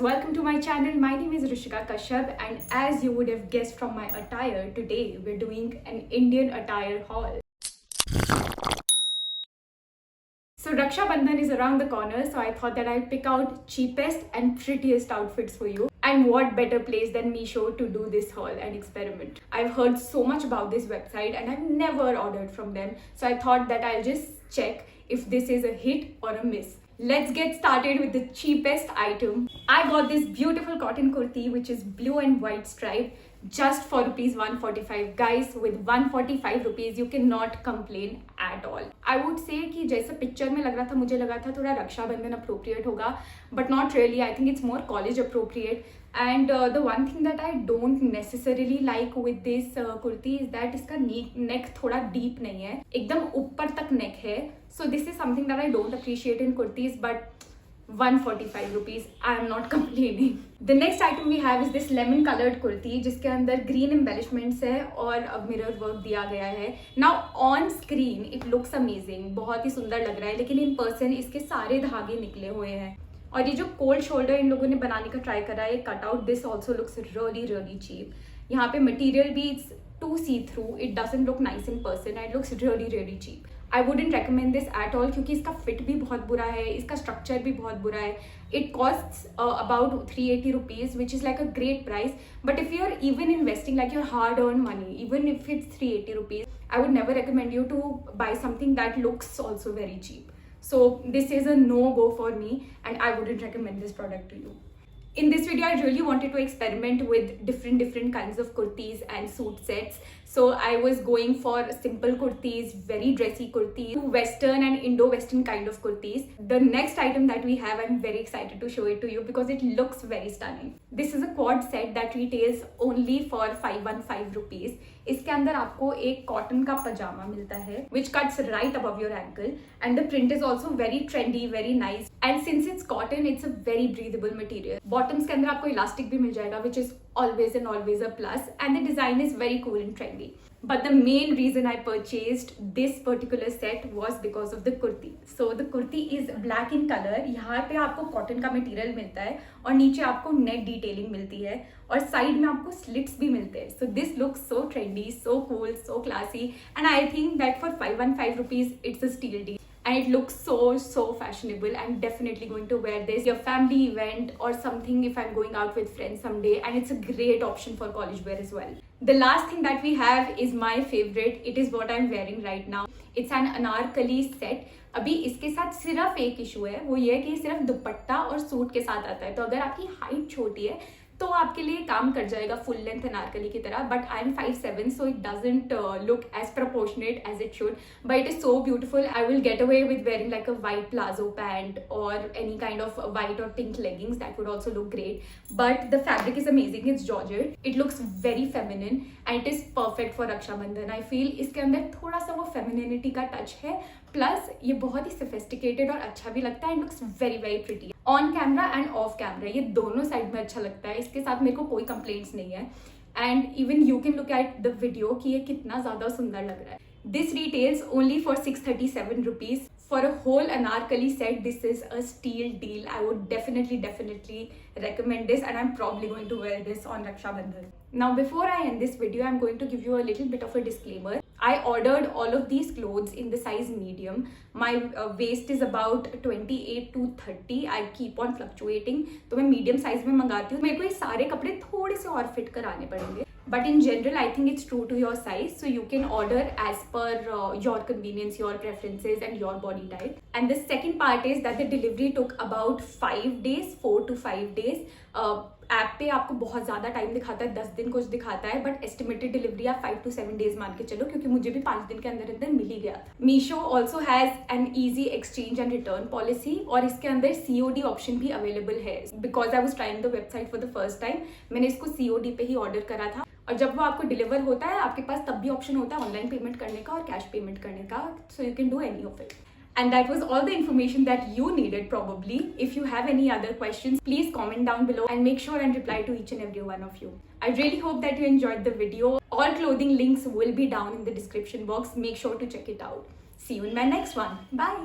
welcome to my channel. My name is Rishika Kashyap, and as you would have guessed from my attire, today we're doing an Indian attire haul. So Raksha Bandhan is around the corner, so I thought that I'd pick out cheapest and prettiest outfits for you. And what better place than Meesho to do this haul and experiment. I've heard so much about this website and I've never ordered from them, so I thought that I'll just check if this is a hit or a miss. Let's get started with the cheapest item. I got this beautiful cotton kurti which is blue and white stripe just for rupees 145. Guys, with 145 rupees you cannot complain at all. I would say कि जैसे picture में लग रहा था, मुझे लगा था थोड़ा रक्षाबंधन appropriate होगा, but not really. I think it's more college appropriate. And the one thing that I don't necessarily like with this kurti is that इसका neck थोड़ा deep नहीं है, एकदम ऊपर तक neck है. So this is something that I don't appreciate in kurtis, but 145 rupees, I am not complaining. The next item we have is this lemon colored kurti जिसके अंदर green embellishments है और mirror work दिया गया है. Now on screen it looks amazing, बहुत ही सुंदर लग रहा है, लेकिन in person इसके सारे धागे निकले हुए हैं. और ये जो कोल्ड शोल्डर इन लोगों ने बनाने का ट्राई करा है, cut out, this also looks really cheap. यहाँ पे मटेरियल भी it's too see through, it doesn't look nice in person, it looks really cheap. I wouldn't recommend this at all क्योंकि इसका फिट भी बहुत बुरा है, इसका स्ट्रक्चर भी बहुत बुरा है. It cost about 380 rupees, which is like a great price. But if you're even investing like your hard-earned money, even if it's 380 rupees, I would never recommend you to buy something that looks also very cheap. So this is a no-go for me and I wouldn't recommend this product to you. In this video, I really wanted to experiment with different kinds of kurtis and suit sets. So I was going for simple kurtis, very dressy kurtis, western and Indo-western kind of kurtis. The next item that we have, I'm very excited to show it to you because it looks very stunning. This is a quad set that retails only for 515 rupees. इसके अंदर आपको एक cotton का पजामा मिलता है which cuts right above your ankle, and the print is also very trendy, very nice, and since it's cotton, it's a very breathable material. Bottoms के अंदर आपको इलास्टिक भी मिल जाएगा which is always a plus, and the design is very cool and trendy. But the main reason I purchased this particular set was because of the kurti. So the kurti is black in color. यहाँ पे आपको cotton का material मिलता है और नीचे आपको net detailing मिलती है और side में आपको slits भी मिलते हैं. So this looks so trendy, so cool, so classy, and I think that for 515 rupees it's a steal deal. And it looks so fashionable. I'm definitely going to wear this your family event or something if I'm going out with friends someday, and it's a great option for college wear as well. The last thing that we have is my favorite. It is what I'm wearing right now. It's an anarkali set. अभी इसके साथ सिर्फ एक issue है, वो ये है कि सिर्फ दुपट्टा और सूट के साथ आता है. तो अगर आपकी हाइट छोटी है तो आपके लिए काम कर जाएगा फुल लेंथ अनारकली की तरह, but I am 5'7", so it doesn't look as proportionate as it should, but it is so beautiful. I will get away with wearing like a white palazzo pant और एनी काइंड ऑफ वाइट और pink leggings, that would also look great. But the fabric is amazing, it's georgette, it looks very feminine and it is perfect for Rakshabandhan. I feel इसके अंदर थोड़ा सा वो femininity का touch है, plus ये बहुत ही सोफिस्टिकेटेड और अच्छा भी लगता है and looks very pretty on camera end of camera. ये दोनों साइड में अच्छा लगता है. इसके साथ मेरे को कोई कंप्लेंट्स नहीं है and even you can look at the video कि ये कितना ज्यादा सुंदर लग रहा है. This retails only for 637 rupees. For a whole anarkali set, this is a steal deal. I would definitely recommend this, and I'm probably going to wear this on Raksha Bandhan. Now, before I end this video, I'm going to give you a little bit of a disclaimer. I ordered all of these clothes in the size medium. My waist is about 28 to 30. I keep on fluctuating. तो मैं medium size में मंगाती हूँ. मेरे को ये सारे कपड़े थोड़े से और fit कराने पड़ेंगे. But in general, I think it's true to your size, so you can order as per your convenience, your preferences and your body type. And the second part is that the delivery took about 5 days, 4 to 5 days. App पे आपको बहुत ज़्यादा time दिखाता है, 10 दिन कुछ दिखाता है, बट एस्टिमेटेड डिलीवरी आप 5 to 7 days मान के चलो, क्योंकि मुझे भी 5 दिन के अंदर मिल ही गया था. Meesho also has an easy exchange and return policy और इसके अंदर COD ऑप्शन भी अवेलेबल है. Because I was trying the website for the first time, मैंने इसको COD पे ही ऑर्डर करा था और जब वो आपको डिलीवर होता है आपके पास तब भी ऑप्शन होता है ऑनलाइन पेमेंट करने का और कैश पेमेंट करने का, so you can do any of it. And that was all the information that you needed probably. If you have any other questions, please comment down below and make sure and reply to each and every one of you. I really hope that you enjoyed the video. All clothing links will be down in the description box. Make sure to check it out. See you in my next one. Bye.